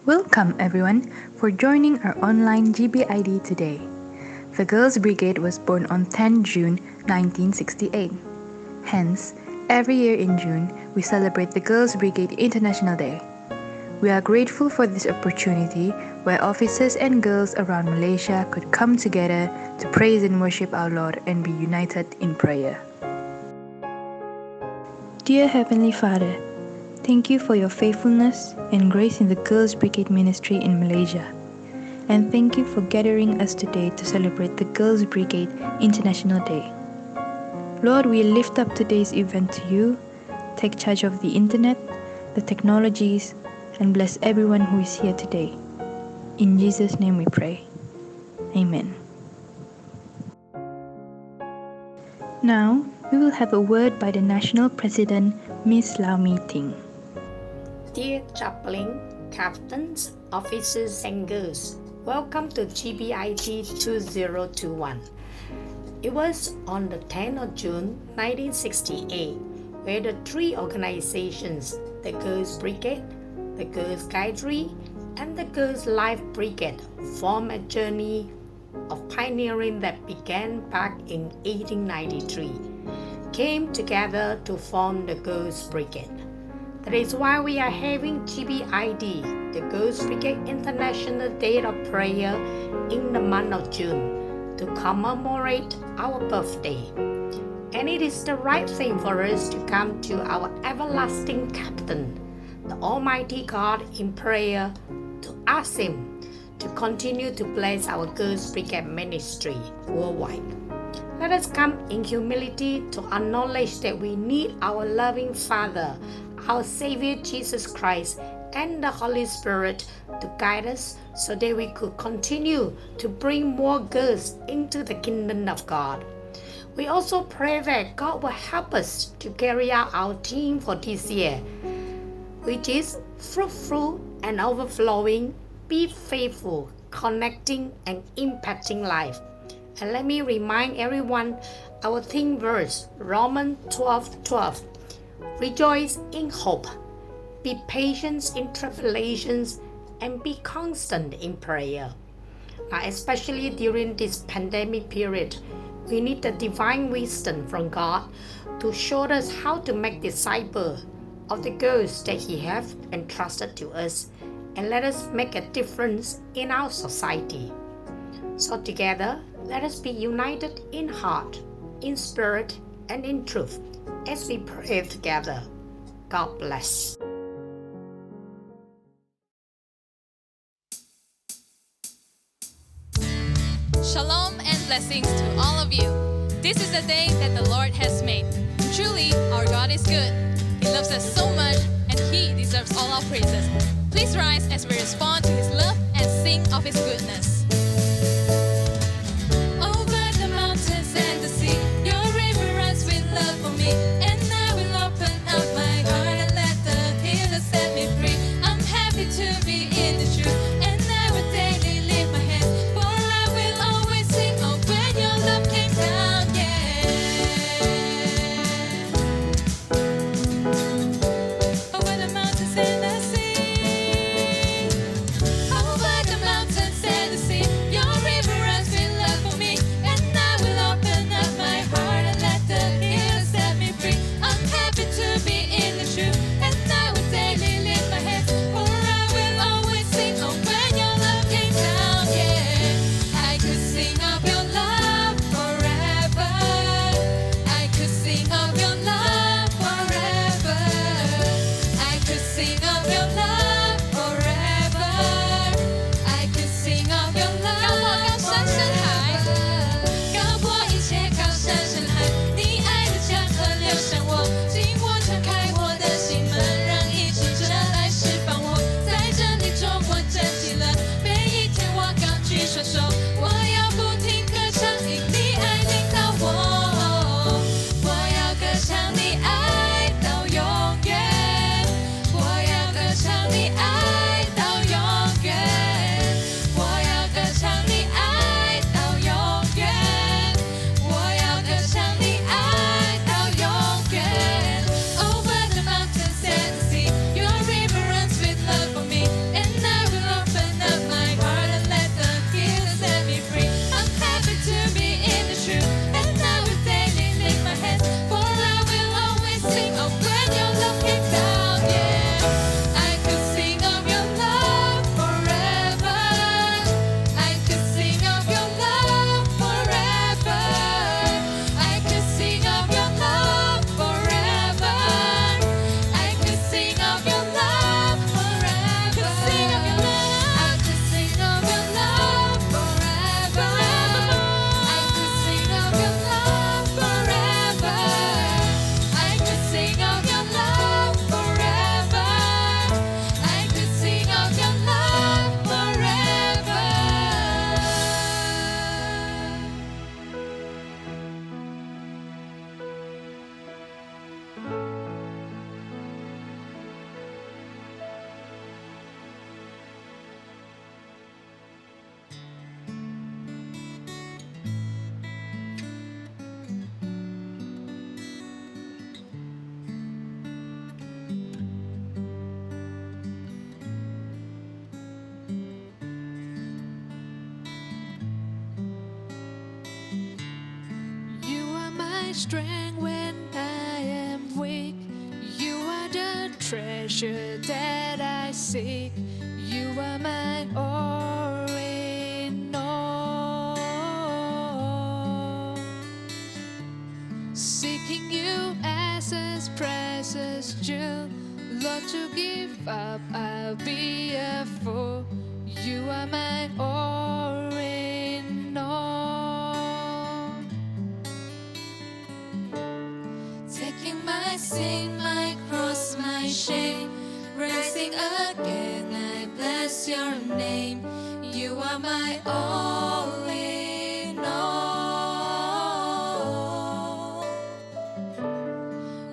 Welcome everyone for joining our online GBID today. The Girls Brigade was born on 10 June 1968. Hence, every year in June, we celebrate the Girls Brigade International Day. We are grateful for this opportunity where officers and girls around Malaysia could come together to praise and worship our Lord and be united in prayer. Dear Heavenly Father, thank you for your faithfulness and grace in the Girls Brigade Ministry in Malaysia. And thank you for gathering us today to celebrate the Girls Brigade International Day. Lord, we lift up today's event to you. Take charge of the internet, the technologies, and bless everyone who is here today. In Jesus' name we pray. Amen. Now, we will have a word by the National President, Ms. Lau Mi Ting. Dear chaplain, captains, officers and girls, welcome to GBID 2021. It was on the 10th of June 1968 where the three organizations, the Girls Brigade, the Girls Guidery, and the Girls Life Brigade, formed a journey of pioneering that began back in 1893, came together to form the Girls Brigade. That is why we are having GBID, the Girls Brigade International Day of Prayer, in the month of June to commemorate our birthday. And it is the right thing for us to come to our everlasting captain, the Almighty God, in prayer to ask Him to continue to bless our Girls Brigade ministry worldwide. Let us come in humility to acknowledge that we need our loving Father, our Savior Jesus Christ, and the Holy Spirit to guide us so that we could continue to bring more girls into the kingdom of God. We also pray that God will help us to carry out our theme for this year, which is fruitful and overflowing, be faithful, connecting and impacting life. And let me remind everyone our theme verse, Romans 12:12. Rejoice in hope, be patient in tribulations, and be constant in prayer. Now, especially during this pandemic period, we need the divine wisdom from God to show us how to make disciples of the girls that He has entrusted to us, and let us make a difference in our society. So together, let us be united in heart, in spirit, and in truth as we pray together. God bless. Shalom and blessings to all of you. This is the day that the Lord has made. Truly, our God is good. He loves us so much, and He deserves all our praises. Please rise as we respond to His love and sing of His goodness. Over the mountains and the sea, your river runs with love for me, and I will open up my heart and let the healer set me free. I'm happy to be in the truth, and I will daily lift my hands, for I will always sing, oh, when your love came down, yeah. Over the mountains and the sea, over the mountains and the sea, your river runs with love for me, and I will open up my heart and let the healer set me free. I'm happy to be in the truth, and I will daily lift my hands, for I will always sing, oh, strength when I am weak. You are the treasure that I seek. You are my all in all. Seeking you as a precious jewel, Lord, to give up, I'll be a fool. You are my all in all. Taking my sin, my cross, my shame, rising again, I bless your name. You are my all in all.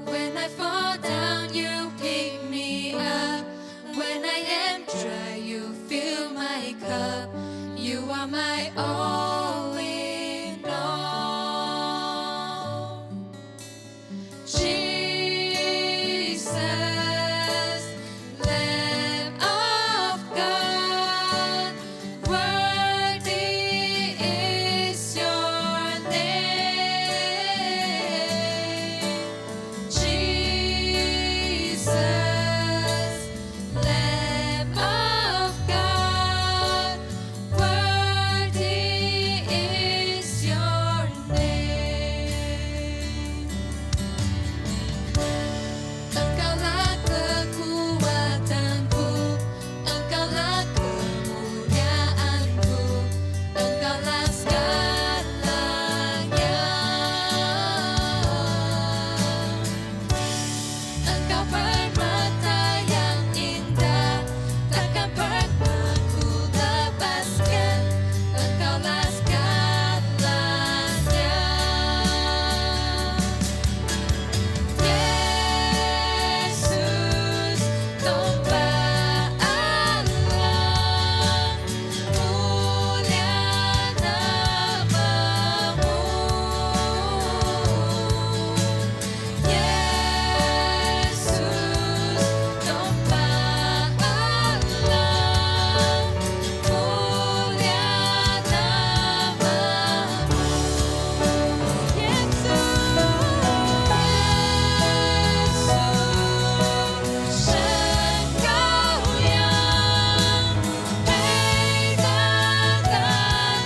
When I fall down, you pick me up. When I am dry, you fill my cup. You are my all in all. Jesus, Lamb of God, worthy is your name. Jesus, Lamb of God, worthy is your name. Engkaulah kekuatanku, Engkaulah kemuliaanku, Engkaulah segalanya. Engkau permata yang indah, takkan pernah ku lepaskan. Engkaulah segalanya. Yesus, domba Allah, mulia namamu. Yesus, domba Allah, mulia namamu. Yesus, Engkau yang pegangan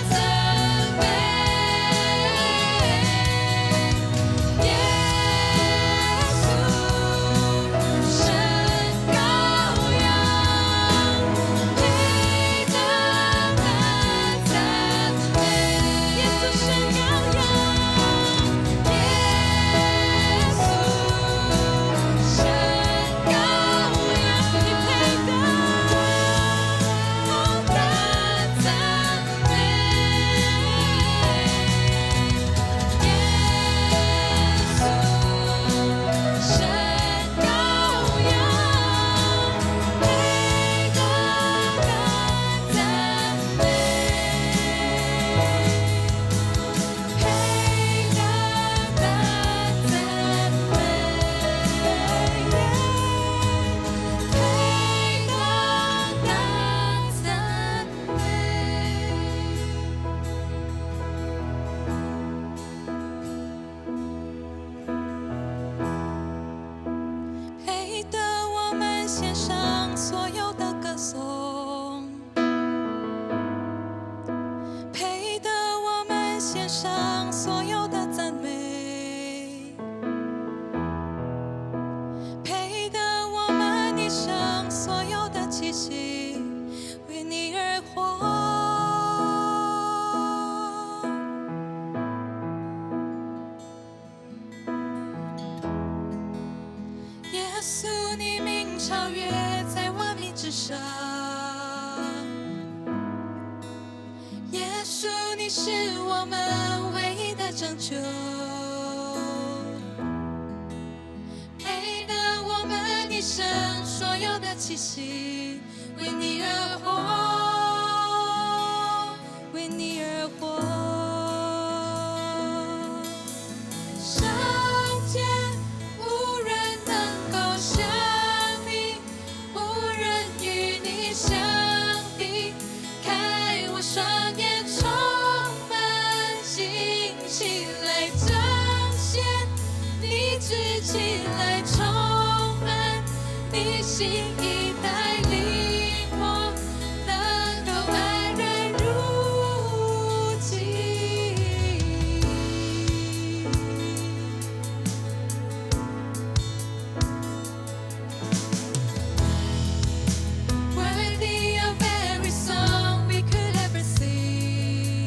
semen. Yesus, Engkau yang pegangan semen. Yesus, Engkau配得我们献上所有的歌颂，配得我们献上所有的赞美，配得我们一生所有的气息，为你而活。耶稣，你名超越在万民之上。耶稣，你是我们唯一的拯救，配得我们一生所有的气息，为你而活，为你而活。上天无人能够像你，无人与你相比。开我双眼，充满惊喜来彰显起来充满你心意带领我，能够安然如己。Worthy of every song we could ever sing,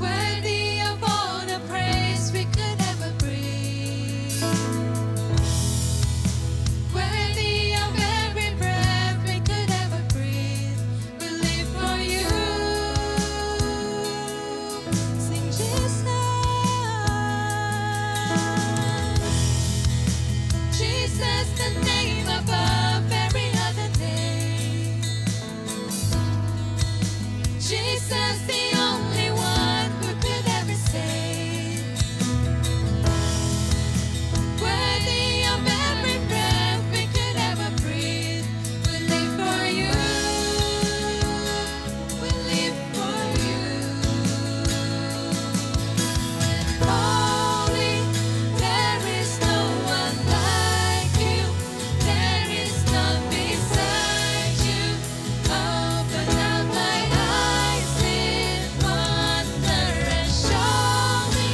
worthy of all the praise we could ever bring, worthy of every breath we could ever breathe. We live for you. Sing Jesus, Jesus, the name above every other name. Jesus, the only one who could ever save. Worthy of every breath we could ever breathe. We live for you. We live for you. Holy, there is no one like you. There is none beside you. Open up my eyes in wonder and show me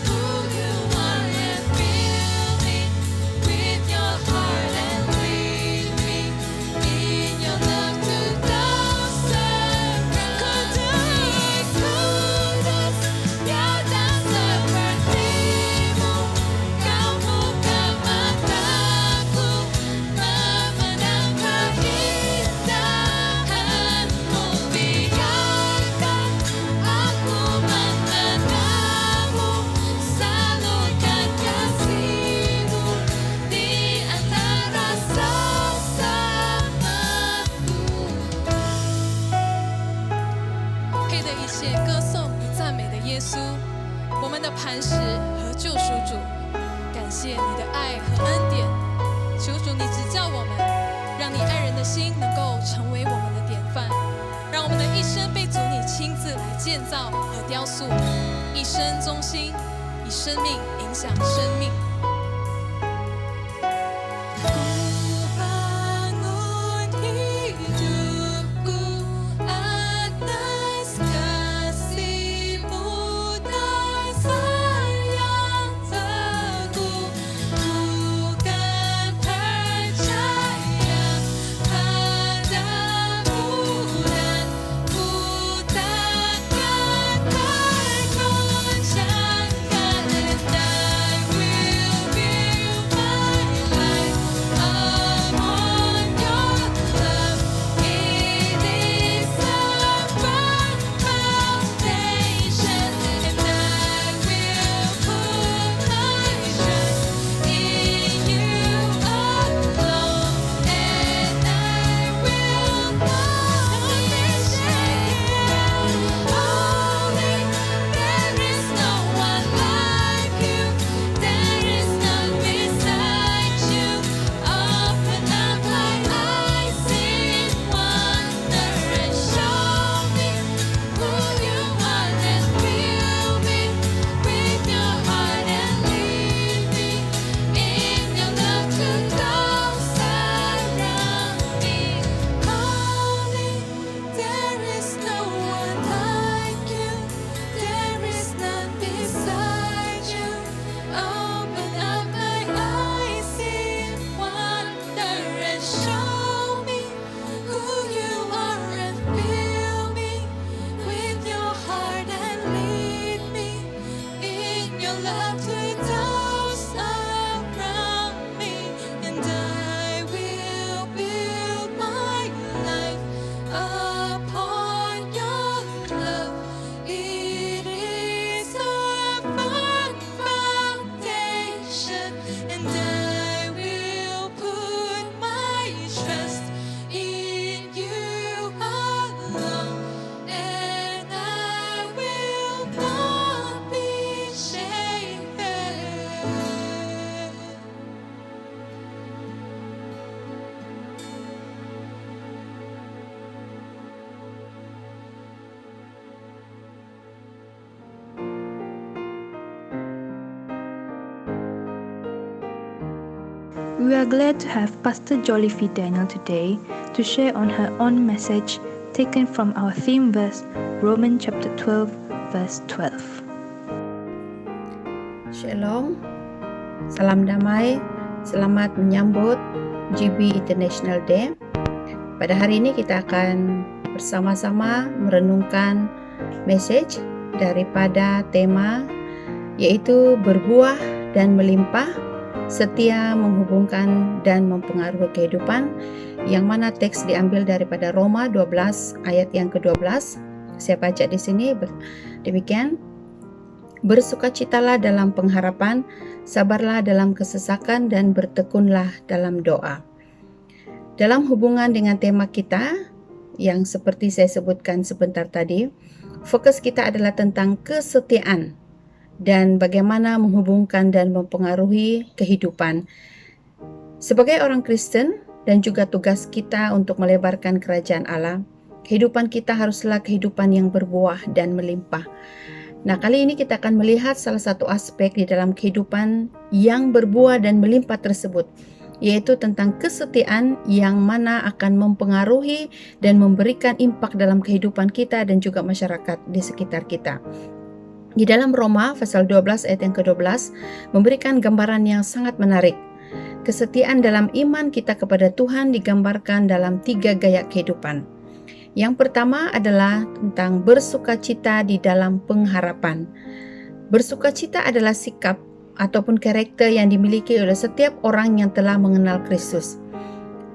who you are and fill me with your heart and lead me in your love to those around. Kudus, Yadam sepertimu, kau buka mataku, memandang keindahanmu. Biarkan aku mengenalmu, salurkan kasihmu di antara sesamaku. 配的一切歌颂与赞美的耶稣，我们的磐石和救赎主，感谢你的爱和恩典，求主你指教我们，让你爱人的心能够成为我们的典范，让我们的一生被主你亲自来建造和雕塑，一生忠心，以生命影响生命。Bangun hidupku atas kasih-Mu dan sayang teguh, ku kan percaya padamu dan ku takkan tergoncangkan, and I will We are glad to have Pastor Jolliffe Daniel today to share on her own message taken from our theme verse, Romans chapter 12, verse 12. Shalom, salam damai, selamat menyambut GB International Day. Pada hari ini kita akan bersama-sama merenungkan message daripada tema yaitu berbuah dan melimpah, setia menghubungkan dan mempengaruhi kehidupan, yang mana teks diambil daripada Roma 12 ayat yang ke-12. Saya baca di sini demikian. Bersukacitalah dalam pengharapan, sabarlah dalam kesesakan, dan bertekunlah dalam doa. Dalam hubungan dengan tema kita yang seperti saya sebutkan sebentar tadi, fokus kita adalah tentang kesetiaan dan bagaimana menghubungkan dan mempengaruhi kehidupan. Sebagai orang Kristen dan juga tugas kita untuk melebarkan kerajaan Allah, kehidupan kita haruslah kehidupan yang berbuah dan melimpah. Nah, kali ini kita akan melihat salah satu aspek di dalam kehidupan yang berbuah dan melimpah tersebut, yaitu tentang kesetiaan yang mana akan mempengaruhi dan memberikan impak dalam kehidupan kita dan juga masyarakat di sekitar kita. Di dalam Roma pasal 12 ayat yang ke-12 memberikan gambaran yang sangat menarik. Kesetiaan dalam iman kita kepada Tuhan digambarkan dalam 3 gaya kehidupan. Yang pertama adalah tentang bersukacita di dalam pengharapan. Bersukacita adalah sikap ataupun karakter yang dimiliki oleh setiap orang yang telah mengenal Kristus.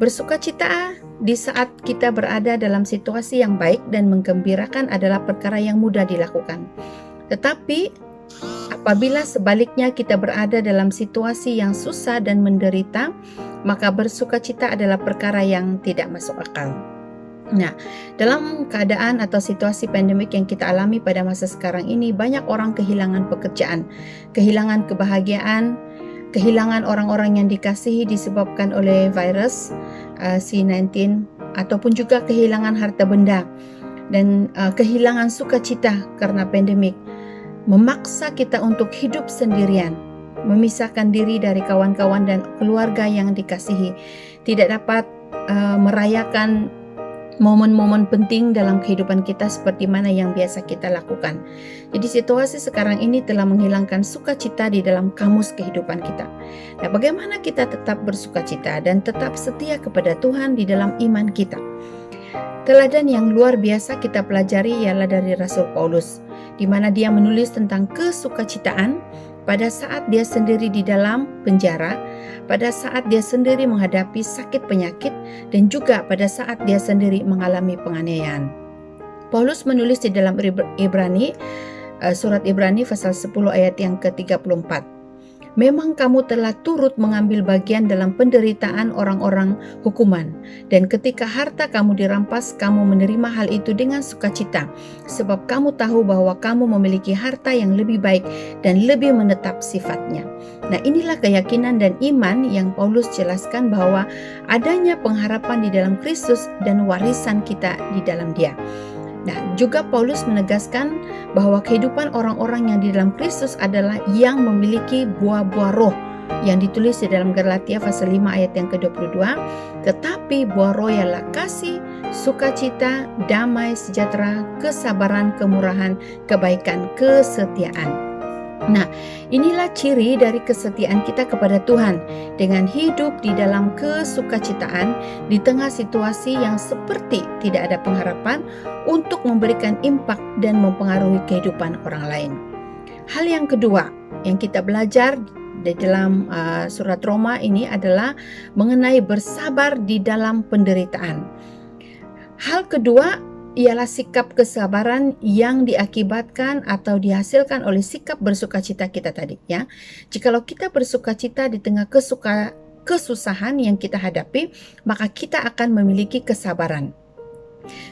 Bersukacita di saat kita berada dalam situasi yang baik dan menggembirakan adalah perkara yang mudah dilakukan. Tetapi apabila sebaliknya kita berada dalam situasi yang susah dan menderita, maka bersukacita adalah perkara yang tidak masuk akal. Nah, dalam keadaan atau situasi pandemik yang kita alami pada masa sekarang ini, banyak orang kehilangan pekerjaan, kehilangan kebahagiaan, kehilangan orang-orang yang dikasihi disebabkan oleh virus C-19, ataupun juga kehilangan harta benda dan kehilangan sukacita karena pandemik. Memaksa kita untuk hidup sendirian, memisahkan diri dari kawan-kawan dan keluarga yang dikasihi, tidak dapat merayakan momen-momen penting dalam kehidupan kita seperti mana yang biasa kita lakukan. Jadi situasi sekarang ini telah menghilangkan sukacita di dalam kamus kehidupan kita. Nah, bagaimana kita tetap bersukacita dan tetap setia kepada Tuhan di dalam iman kita? Teladan yang luar biasa kita pelajari ialah dari Rasul Paulus, di mana dia menulis tentang kesukacitaan pada saat dia sendiri di dalam penjara, pada saat dia sendiri menghadapi sakit penyakit, dan juga pada saat dia sendiri mengalami penganiayaan. Paulus menulis di dalam surat Ibrani pasal 10 ayat yang ke-34. Memang kamu telah turut mengambil bagian dalam penderitaan orang-orang hukuman, dan ketika harta kamu dirampas, kamu menerima hal itu dengan sukacita, sebab kamu tahu bahwa kamu memiliki harta yang lebih baik dan lebih menetap sifatnya. Nah, inilah keyakinan dan iman yang Paulus jelaskan bahwa adanya pengharapan di dalam Kristus dan warisan kita di dalam Dia. Nah, juga Paulus menegaskan bahwa kehidupan orang-orang yang di dalam Kristus adalah yang memiliki buah-buah roh yang ditulis di dalam Galatia pasal 5 ayat yang ke-22. Tetapi buah roh ialah kasih, sukacita, damai, sejahtera, kesabaran, kemurahan, kebaikan, kesetiaan. Nah, inilah ciri dari kesetiaan kita kepada Tuhan, dengan hidup di dalam kesukacitaan di tengah situasi yang seperti tidak ada pengharapan untuk memberikan impak dan mempengaruhi kehidupan orang lain. Hal yang kedua yang kita belajar di dalam surat Roma ini adalah mengenai bersabar di dalam penderitaan. Hal kedua ialah sikap kesabaran yang diakibatkan atau dihasilkan oleh sikap bersukacita kita tadi, ya. Jikalau kita bersukacita di tengah kesusahan yang kita hadapi, maka kita akan memiliki kesabaran.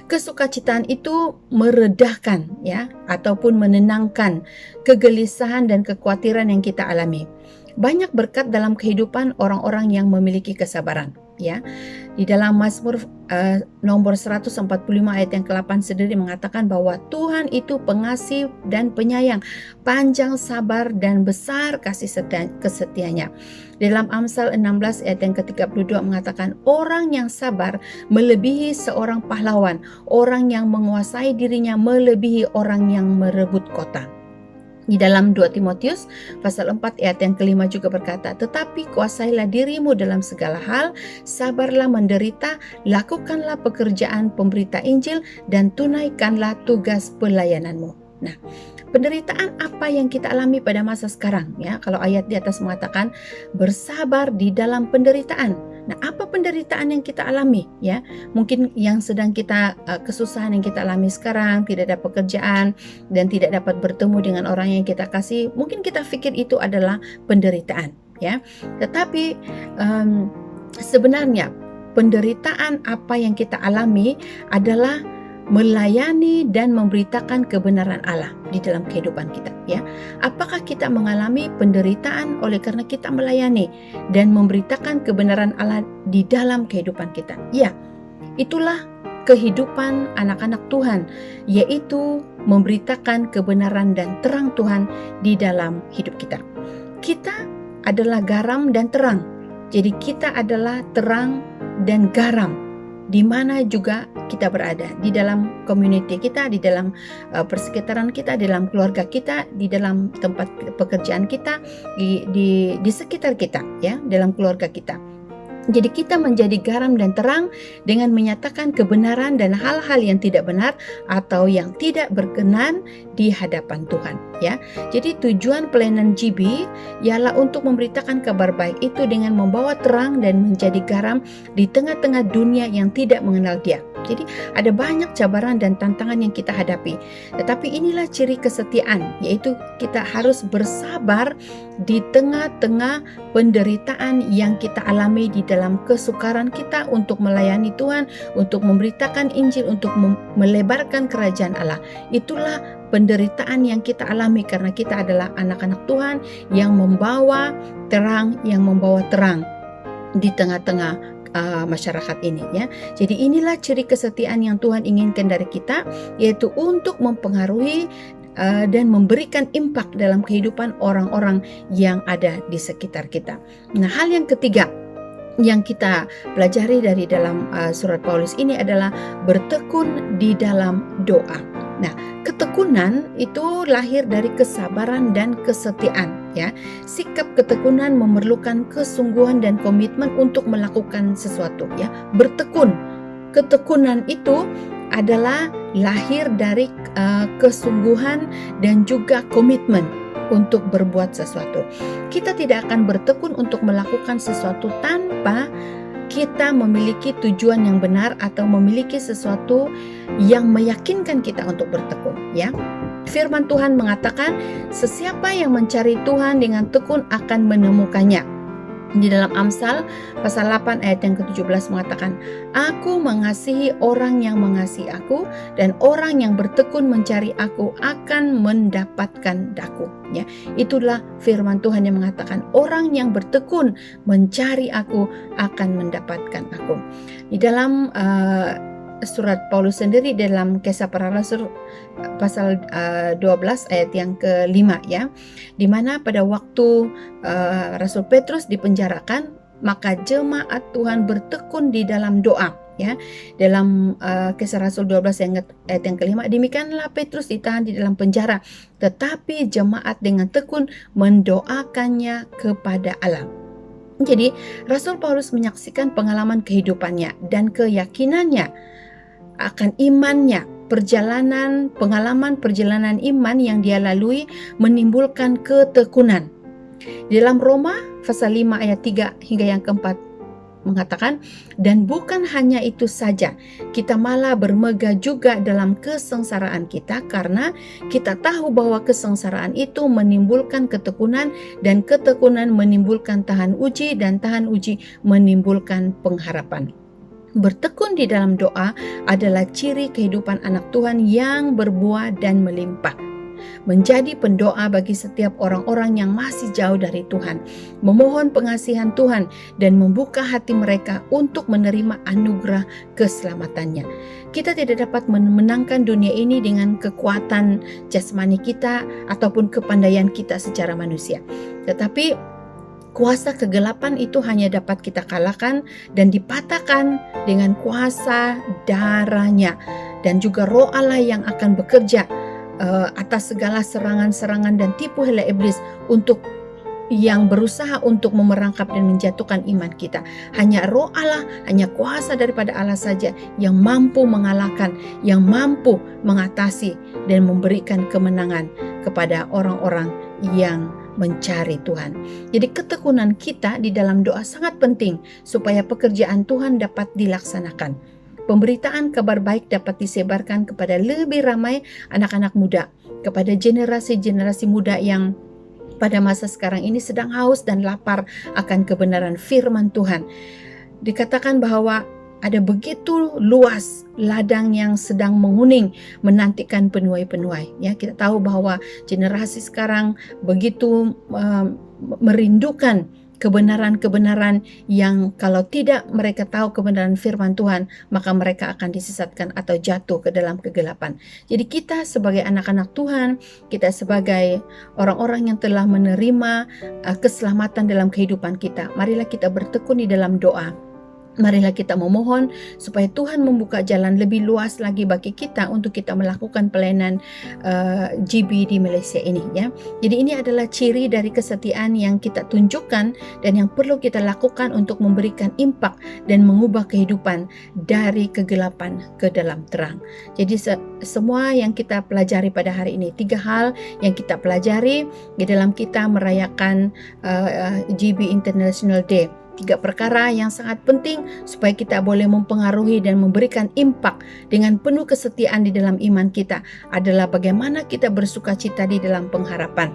Kesukacitaan itu meredahkan, ya, ataupun menenangkan kegelisahan dan kekhawatiran yang kita alami. Banyak berkat dalam kehidupan orang-orang yang memiliki kesabaran, ya. Di dalam Mazmur nomor 145 ayat yang ke-8 sendiri mengatakan bahwa Tuhan itu pengasih dan penyayang, panjang sabar dan besar kasih kesetianya. Dalam Amsal 16 ayat yang ke-32 mengatakan, orang yang sabar melebihi seorang pahlawan, orang yang menguasai dirinya melebihi orang yang merebut kota. Di dalam 2 Timotius pasal 4 ayat yang ke-5 juga berkata, tetapi kuasailah dirimu dalam segala hal, sabarlah menderita, lakukanlah pekerjaan pemberita Injil, dan tunaikanlah tugas pelayananmu. Nah, penderitaan apa yang kita alami pada masa sekarang ya? Kalau ayat di atas mengatakan bersabar di dalam penderitaan. Nah, apa penderitaan yang kita alami ya? Mungkin yang sedang kita kesusahan yang kita alami sekarang, tidak ada pekerjaan dan tidak dapat bertemu dengan orang yang kita kasih, mungkin kita pikir itu adalah penderitaan ya. Tetapi sebenarnya penderitaan apa yang kita alami adalah melayani dan memberitakan kebenaran Allah di dalam kehidupan kita ya. Apakah kita mengalami penderitaan oleh karena kita melayani dan memberitakan kebenaran Allah di dalam kehidupan kita? Ya, itulah kehidupan anak-anak Tuhan, yaitu memberitakan kebenaran dan terang Tuhan di dalam hidup kita. Kita adalah garam dan terang. Jadi kita adalah terang dan garam di mana juga kita berada, di dalam community kita, di dalam persekitaran kita, di dalam keluarga kita, di dalam tempat pekerjaan kita, di sekitar kita ya, dalam keluarga kita. Jadi kita menjadi garam dan terang dengan menyatakan kebenaran dan hal-hal yang tidak benar atau yang tidak berkenan di hadapan Tuhan ya. Jadi tujuan pelayanan GB ialah untuk memberitakan kabar baik itu dengan membawa terang dan menjadi garam di tengah-tengah dunia yang tidak mengenal Dia. Jadi ada banyak cabaran dan tantangan yang kita hadapi. Tetapi inilah ciri kesetiaan, yaitu kita harus bersabar di tengah-tengah penderitaan yang kita alami di dalam kesukaran kita untuk melayani Tuhan, untuk memberitakan Injil, untuk melebarkan kerajaan Allah. Itulah penderitaan yang kita alami karena kita adalah anak-anak Tuhan yang membawa terang di tengah-tengah masyarakat ini ya. Jadi inilah ciri kesetiaan yang Tuhan inginkan dari kita, yaitu untuk mempengaruhi dan memberikan impak dalam kehidupan orang-orang yang ada di sekitar kita. Nah, hal yang ketiga yang kita pelajari dari dalam surat Paulus ini adalah bertekun di dalam doa. Nah, ketekunan itu lahir dari kesabaran dan kesetiaan ya. Sikap ketekunan memerlukan kesungguhan dan komitmen untuk melakukan sesuatu ya. Bertekun. Ketekunan itu adalah lahir dari kesungguhan dan juga komitmen untuk berbuat sesuatu. Kita tidak akan bertekun untuk melakukan sesuatu tanpa kita memiliki tujuan yang benar atau memiliki sesuatu yang meyakinkan kita untuk bertekun ya. Firman Tuhan mengatakan, sesiapa yang mencari Tuhan dengan tekun akan menemukannya. Di dalam Amsal pasal 8 ayat yang ke-17 mengatakan, aku mengasihi orang yang mengasihi aku, dan orang yang bertekun mencari aku akan mendapatkan daku ya. Itulah firman Tuhan yang mengatakan, orang yang bertekun mencari aku akan mendapatkan aku. Di dalam surat Paulus sendiri dalam Kisah Para Rasul pasal 12 ayat yang ke-5 ya, di mana pada waktu Rasul Petrus dipenjarakan, maka jemaat Tuhan bertekun di dalam doa ya. Dalam Kisah Rasul 12 ayat yang ke-5, demikianlah Petrus ditahan di dalam penjara, tetapi jemaat dengan tekun mendoakannya kepada Allah. Jadi Rasul Paulus menyaksikan pengalaman kehidupannya dan keyakinannya akan imannya, pengalaman perjalanan iman yang dia lalui menimbulkan ketekunan. Di dalam Roma pasal 5 ayat 3 hingga yang keempat mengatakan, dan bukan hanya itu saja, kita malah bermegah juga dalam kesengsaraan kita, karena kita tahu bahwa kesengsaraan itu menimbulkan ketekunan, dan ketekunan menimbulkan tahan uji, dan tahan uji menimbulkan pengharapan. Bertekun di dalam doa adalah ciri kehidupan anak Tuhan yang berbuah dan melimpah. menjadi pendoa bagi setiap orang-orang yang masih jauh dari Tuhan, memohon pengasihan Tuhan dan membuka hati mereka untuk menerima anugerah keselamatannya. Kita tidak dapat memenangkan dunia ini dengan kekuatan jasmani kita ataupun kepandaian kita secara manusia. Tetapi kuasa kegelapan itu hanya dapat kita kalahkan dan dipatahkan dengan kuasa darahnya, dan juga Roh Allah yang akan bekerja atas segala serangan-serangan dan tipu hela iblis untuk yang berusaha untuk memerangkap dan menjatuhkan iman kita. Hanya Roh Allah, hanya kuasa daripada Allah saja yang mampu mengalahkan, yang mampu mengatasi dan memberikan kemenangan kepada orang-orang yang mencari Tuhan. Jadi ketekunan kita di dalam doa sangat penting supaya pekerjaan Tuhan dapat dilaksanakan. Pemberitaan kabar baik dapat disebarkan kepada lebih ramai anak-anak muda, kepada generasi-generasi muda yang pada masa sekarang ini sedang haus dan lapar akan kebenaran firman Tuhan. Dikatakan bahwa ada begitu luas ladang yang sedang menguning menantikan penuai-penuai. Ya, kita tahu bahwa generasi sekarang begitu merindukan kebenaran-kebenaran yang kalau tidak mereka tahu kebenaran firman Tuhan, maka mereka akan disesatkan atau jatuh ke dalam kegelapan. Jadi kita sebagai anak-anak Tuhan, kita sebagai orang-orang yang telah menerima keselamatan dalam kehidupan kita, marilah kita bertekun di dalam doa. Marilah kita memohon supaya Tuhan membuka jalan lebih luas lagi bagi kita untuk kita melakukan pelayanan GB di Malaysia ini, ya. Jadi ini adalah ciri dari kesetiaan yang kita tunjukkan dan yang perlu kita lakukan untuk memberikan impak dan mengubah kehidupan dari kegelapan ke dalam terang. Jadi semua yang kita pelajari pada hari ini, 3 hal yang kita pelajari di dalam kita merayakan GB International Day. 3 perkara yang sangat penting supaya kita boleh mempengaruhi dan memberikan impak dengan penuh kesetiaan di dalam iman kita adalah bagaimana kita bersukacita di dalam pengharapan.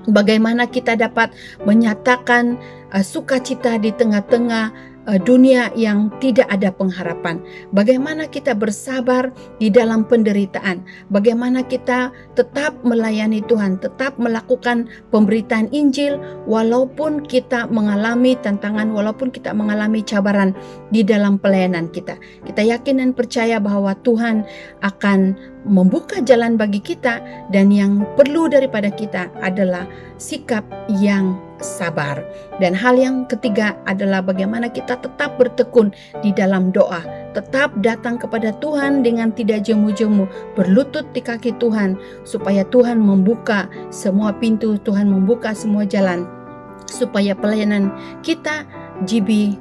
Bagaimana kita dapat menyatakan sukacita di tengah-tengah dunia yang tidak ada pengharapan. Bagaimana kita bersabar di dalam penderitaan. Bagaimana kita tetap melayani Tuhan, tetap melakukan pemberitaan Injil walaupun kita mengalami tantangan, walaupun kita mengalami cabaran di dalam pelayanan kita. Kita yakin dan percaya bahwa Tuhan akan membuka jalan bagi kita, dan yang perlu daripada kita adalah sikap yang sabar. Dan hal yang ketiga adalah bagaimana kita tetap bertekun di dalam doa, tetap datang kepada Tuhan dengan tidak jemu-jemu, berlutut di kaki Tuhan supaya Tuhan membuka semua pintu, Tuhan membuka semua jalan supaya pelayanan kita GB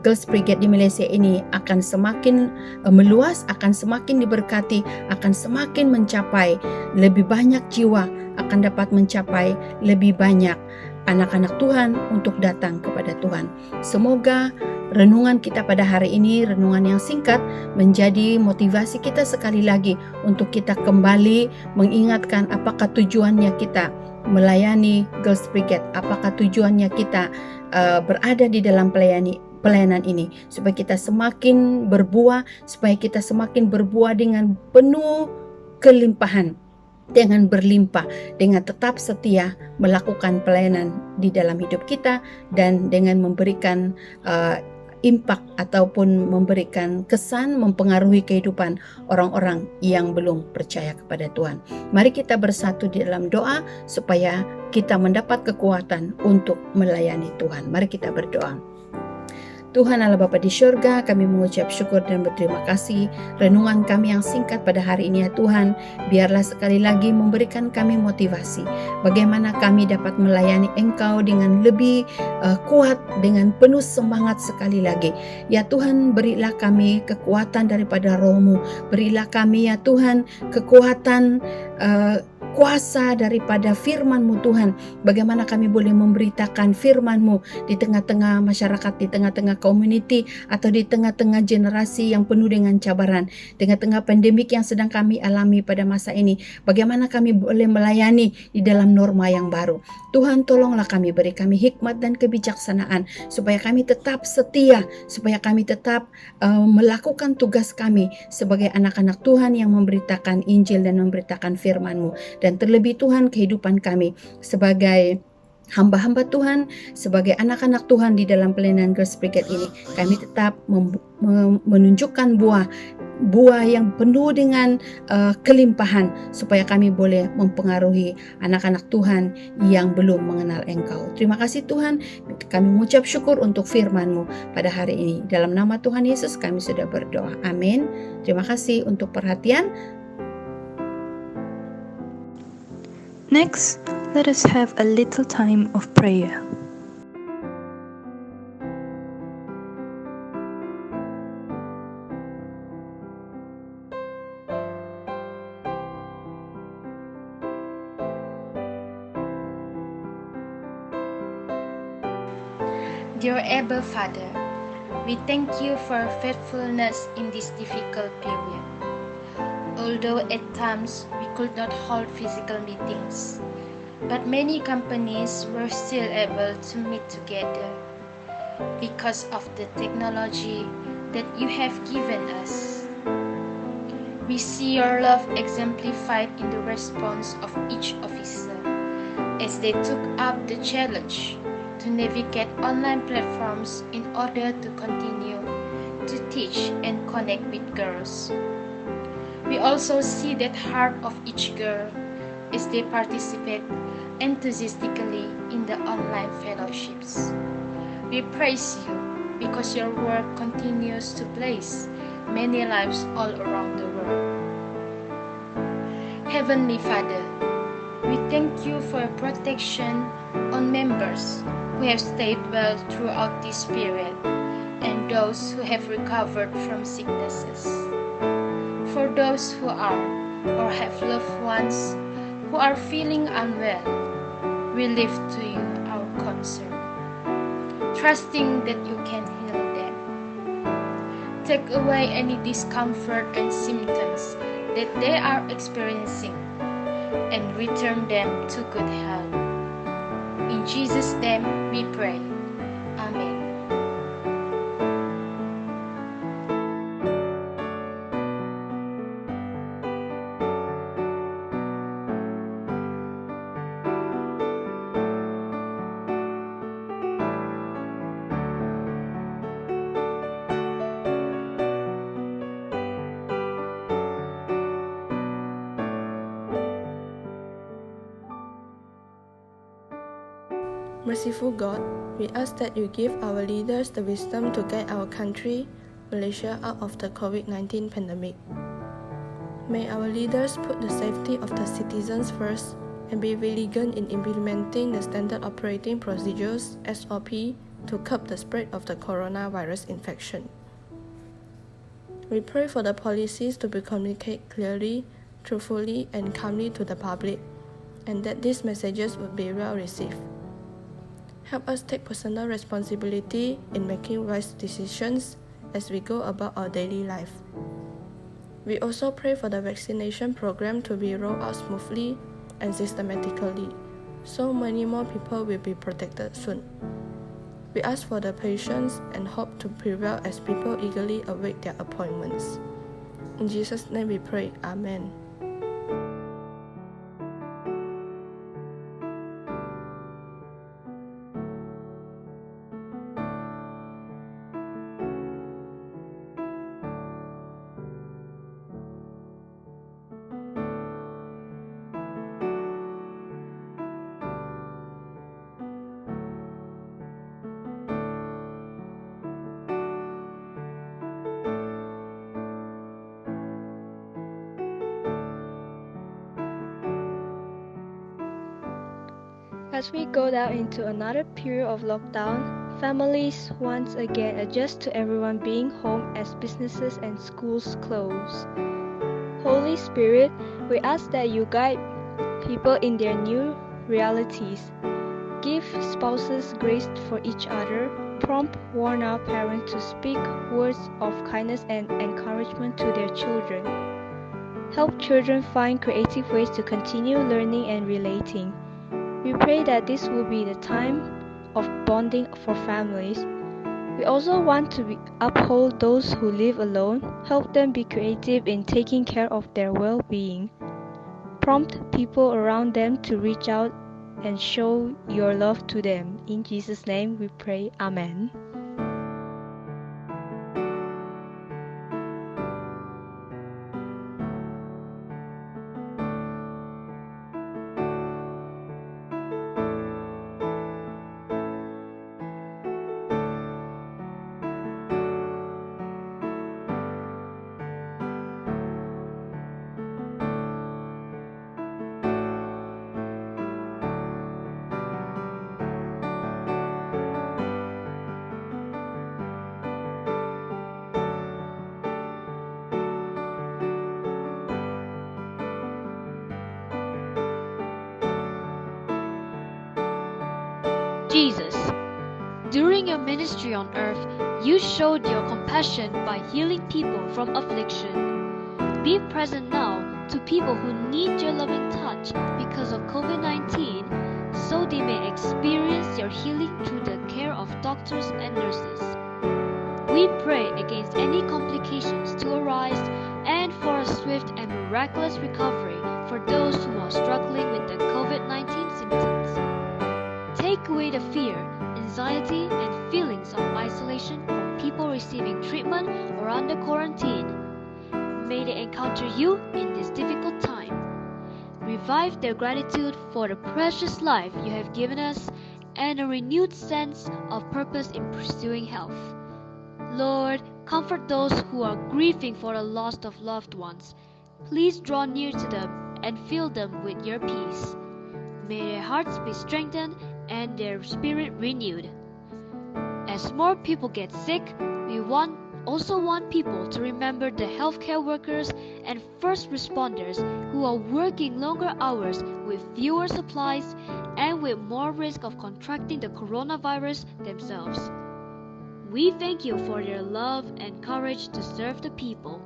Girls Brigade di Malaysia ini akan semakin meluas, akan semakin diberkati, akan semakin mencapai lebih banyak jiwa, akan dapat mencapai lebih banyak anak-anak Tuhan untuk datang kepada Tuhan. Semoga renungan kita pada hari ini, renungan yang singkat, menjadi motivasi kita sekali lagi untuk kita kembali mengingatkan apakah tujuannya kita melayani Girls Brigade, apakah tujuannya kita berada di dalam pelayanan ini, supaya kita semakin berbuah, supaya kita semakin berbuah dengan penuh kelimpahan, dengan berlimpah, dengan tetap setia melakukan pelayanan di dalam hidup kita, dan dengan memberikan impak ataupun memberikan kesan, mempengaruhi kehidupan orang-orang yang belum percaya kepada Tuhan. Mari kita bersatu di dalam doa supaya kita mendapat kekuatan untuk melayani Tuhan. Mari kita berdoa. Tuhan Allah Bapa di syurga, kami mengucap syukur dan berterima kasih. Renungan kami yang singkat pada hari ini ya Tuhan, biarlah sekali lagi memberikan kami motivasi bagaimana kami dapat melayani Engkau dengan lebih kuat, dengan penuh semangat sekali lagi. Ya Tuhan, berilah kami kekuatan daripada Roh-Mu, berilah kami ya Tuhan kekuatan kuasa daripada firman-Mu Tuhan. Bagaimana kami boleh memberitakan firman-Mu di tengah-tengah masyarakat, di tengah-tengah community, atau di tengah-tengah generasi yang penuh dengan cabaran, tengah-tengah pandemik yang sedang kami alami pada masa ini. Bagaimana kami boleh melayani di dalam norma yang baru. Tuhan, tolonglah kami, beri kami hikmat dan kebijaksanaan supaya kami tetap setia, supaya kami tetap melakukan tugas kami sebagai anak-anak Tuhan yang memberitakan Injil dan memberitakan firman-Mu. Dan terlebih Tuhan, kehidupan kami sebagai hamba-hamba Tuhan, sebagai anak-anak Tuhan di dalam pelayanan Girls Brigade ini, kami tetap menunjukkan buah yang penuh dengan kelimpahan, supaya kami boleh mempengaruhi anak-anak Tuhan yang belum mengenal Engkau. Terima kasih Tuhan, kami mengucap syukur untuk firman-Mu pada hari ini. Dalam nama Tuhan Yesus kami sudah berdoa. Amin. Terima kasih untuk perhatian. Next, let us have a little time of prayer. Dear Abba Father, we thank you for your faithfulness in this difficult period. Although at times we could not hold physical meetings, but many companies were still able to meet together because of the technology that you have given us. We see your love exemplified in the response of each officer as they took up the challenge to navigate online platforms in order to continue to teach and connect with girls. We also see that heart of each girl as they participate enthusiastically in the online fellowships. We praise you because your work continues to bless many lives all around the world. Heavenly Father, we thank you for your protection on members who have stayed well throughout this period and those who have recovered from sicknesses. For those who are or have loved ones who are feeling unwell, we lift to you our concern, trusting that you can heal them. Take away any discomfort and symptoms that they are experiencing and return them to good health. In Jesus' name we pray. Amen. Merciful God, we ask that you give our leaders the wisdom to guide our country, Malaysia, out of the COVID-19 pandemic. May our leaders put the safety of the citizens first and be vigilant in implementing the standard operating procedures (SOP) to curb the spread of the coronavirus infection. We pray for the policies to be communicated clearly, truthfully, and calmly to the public, and that these messages will be well received. Help us take personal responsibility in making wise decisions as we go about our daily life. We also pray for the vaccination program to be rolled out smoothly and systematically, so many more people will be protected soon. We ask for the patience and hope to prevail as people eagerly await their appointments. In Jesus' name we pray, Amen. As we go down into another period of lockdown, families once again adjust to everyone being home as businesses and schools close. Holy Spirit, we ask that you guide people in their new realities. Give spouses grace for each other, prompt warn our parents to speak words of kindness and encouragement to their children. Help children find creative ways to continue learning and relating. We pray that this will be the time of bonding for families. We also want to uphold those who live alone, help them be creative in taking care of their well-being. prompt people around them to reach out and show your love to them. In Jesus' name we pray. Amen. Jesus, during your ministry on earth, you showed your compassion by healing people from affliction. Be present now to people who need your loving touch because of COVID-19, so they may experience your healing through the care of doctors and nurses. We pray against any complications to arise and for a swift and miraculous recovery for those who are struggling with the COVID-19 symptoms. Take away the fear, anxiety, and feelings of isolation from people receiving treatment or under quarantine. May they encounter you in this difficult time. Revive their gratitude for the precious life you have given us and a renewed sense of purpose in pursuing health. Lord, comfort those who are grieving for the loss of loved ones. Please draw near to them and fill them with your peace. May their hearts be strengthened and their spirit renewed. As more people get sick, we also want people to remember the healthcare workers and first responders who are working longer hours with fewer supplies and with more risk of contracting the coronavirus themselves. We thank you for their love and courage to serve the people.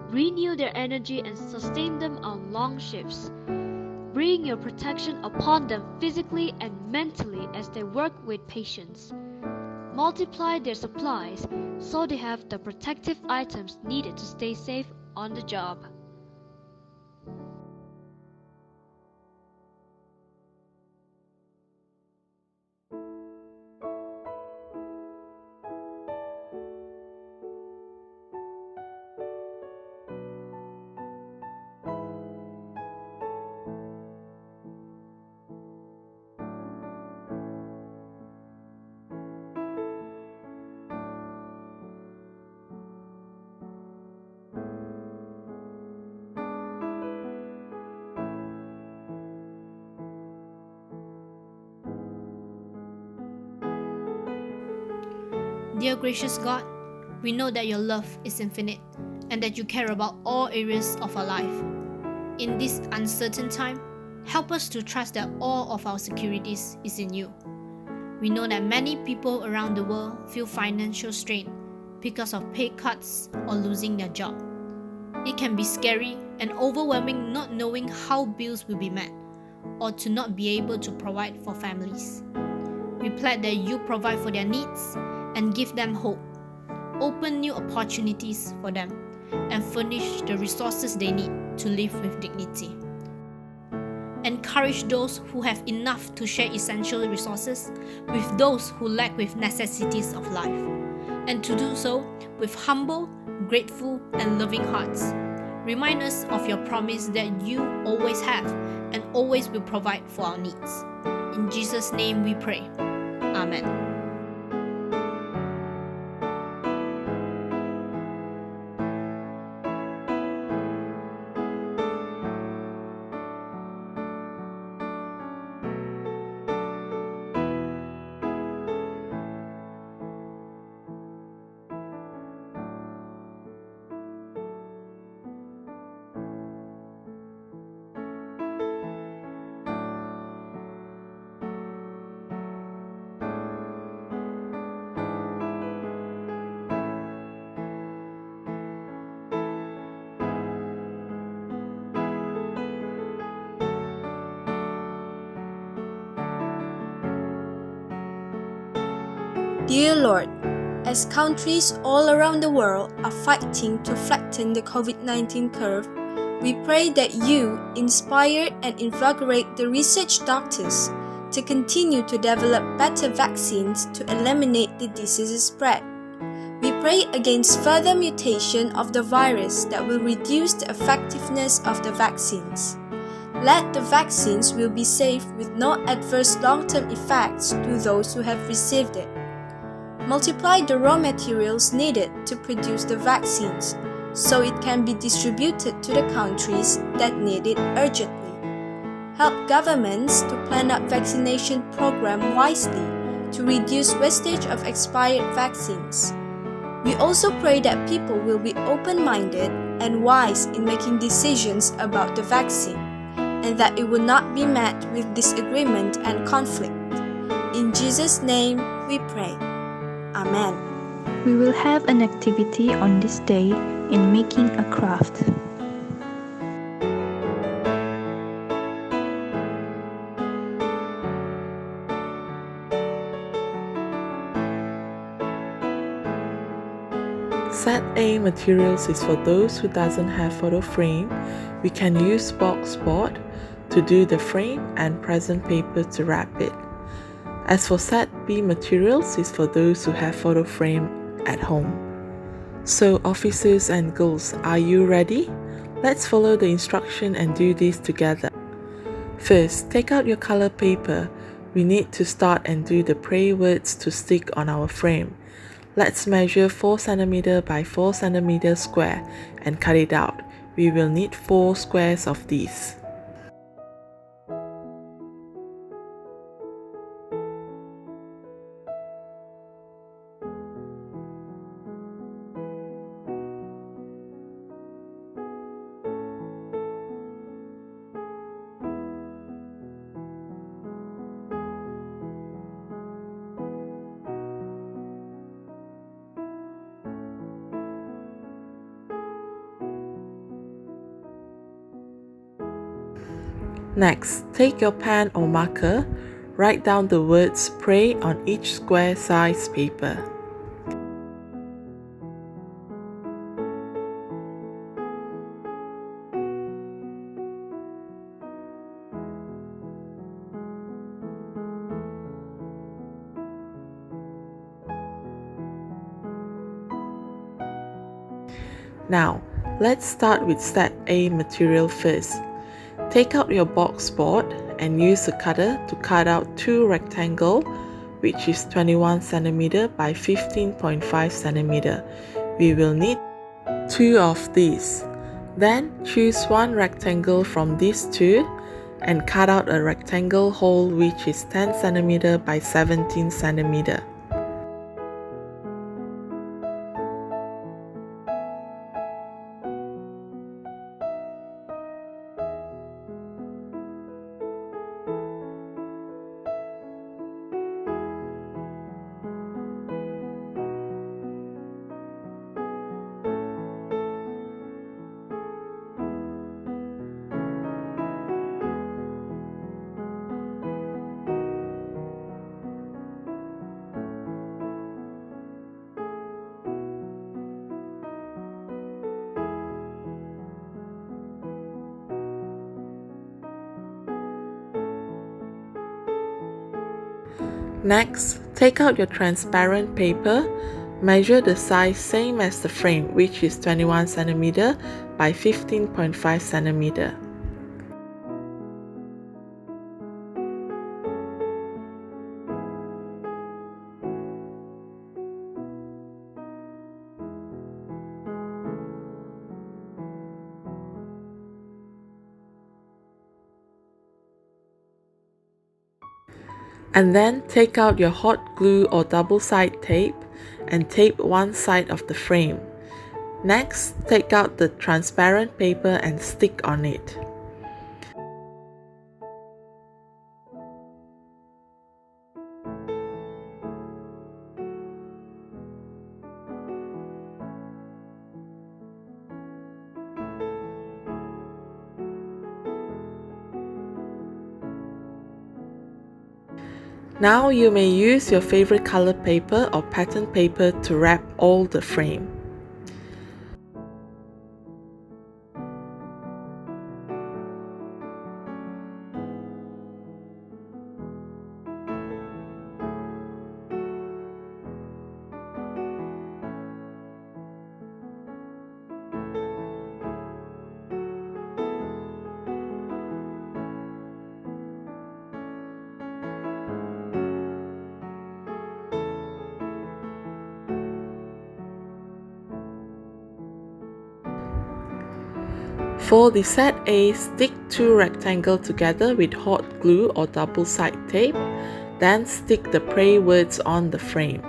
Renew their energy and sustain them on long shifts. Bring your protection upon them physically and mentally as they work with patients. Multiply their supplies so they have the protective items needed to stay safe on the job. Dear gracious God, we know that your love is infinite and that you care about all areas of our life. In this uncertain time, help us to trust that all of our securities is in you. We know that many people around the world feel financial strain because of pay cuts or losing their job. It can be scary and overwhelming not knowing how bills will be met or to not be able to provide for families. We pledge that you provide for their needs and give them hope. Open new opportunities for them and furnish the resources they need to live with dignity. Encourage those who have enough to share essential resources with those who lack with necessities of life, and to do so with humble, grateful, and loving hearts. Remind us of your promise that you always have and always will provide for our needs. In Jesus' name we pray. Amen. Dear Lord, as countries all around the world are fighting to flatten the COVID-19 curve, We pray that you inspire and invigorate the research doctors to continue to develop better vaccines to eliminate the disease's spread. We pray against further mutation of the virus that will reduce the effectiveness of the vaccines. Let the vaccines will be safe with no adverse long-term effects to those who have received it. Multiply the raw materials needed to produce the vaccines so it can be distributed to the countries that need it urgently. Help governments to plan out vaccination program wisely to reduce wastage of expired vaccines. We also pray that people will be open-minded and wise in making decisions about the vaccine, and that it will not be met with disagreement and conflict. In Jesus' name we pray. Amen. We will have an activity on this day in making a craft. Set A materials is for those who doesn't have photo frame. We can use box board to do the frame and present paper to wrap it. As for set B materials is for those who have photo frame at home. So officers and girls, are you ready? Let's follow the instruction and do this together. First, take out your color paper. We need to start and do the prayer words to stick on our frame. Let's measure 4 cm by 4 cm square and cut it out. We will need 4 squares of these. Next, take your pen or marker, write down the words pray on each square size paper. Now, let's start with set A material first. Take out your box board and use a cutter to cut out 2 rectangles, which is 21 cm by 15.5 cm. We will need 2 of these. Then choose one rectangle from these 2 and cut out a rectangle hole which is 10 cm by 17 cm. Next, take out your transparent paper, measure the size same as the frame, which is 21 cm by 15.5 cm. And then take out your hot glue or double-side tape and tape one side of the frame. Next, take out the transparent paper and stick on it. Now you may use your favorite color paper or pattern paper to wrap all the frame. For the set A, stick 2 rectangles together with hot glue or double-side tape, then stick the pray words on the frame.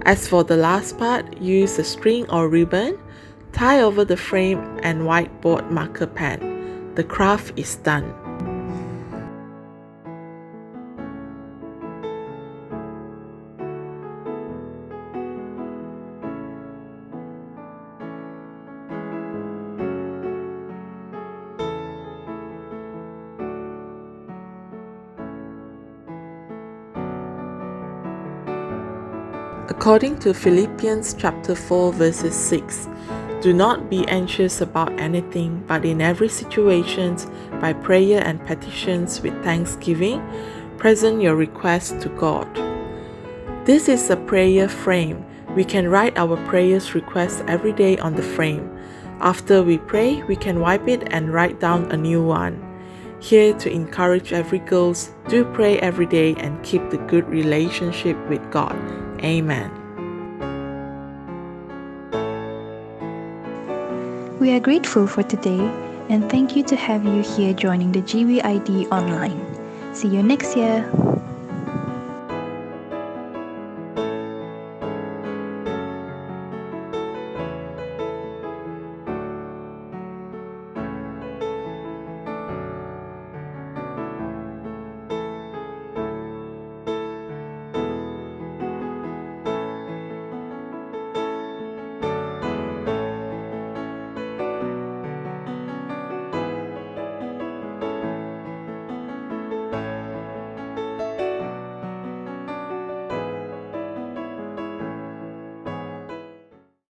As for the last part, use a string or ribbon, tie over the frame and whiteboard marker pen. The craft is done. According to Philippians chapter 4 verses 6, do not be anxious about anything, but in every situation, by prayer and petitions with thanksgiving, present your requests to God. This is a prayer frame. We can write our prayers requests every day on the frame. After we pray, we can wipe it and write down a new one. Here to encourage every girls, do pray every day and keep the good relationship with God. Amen. We are grateful for today and thank you to have you here joining the GBID online. See you next year.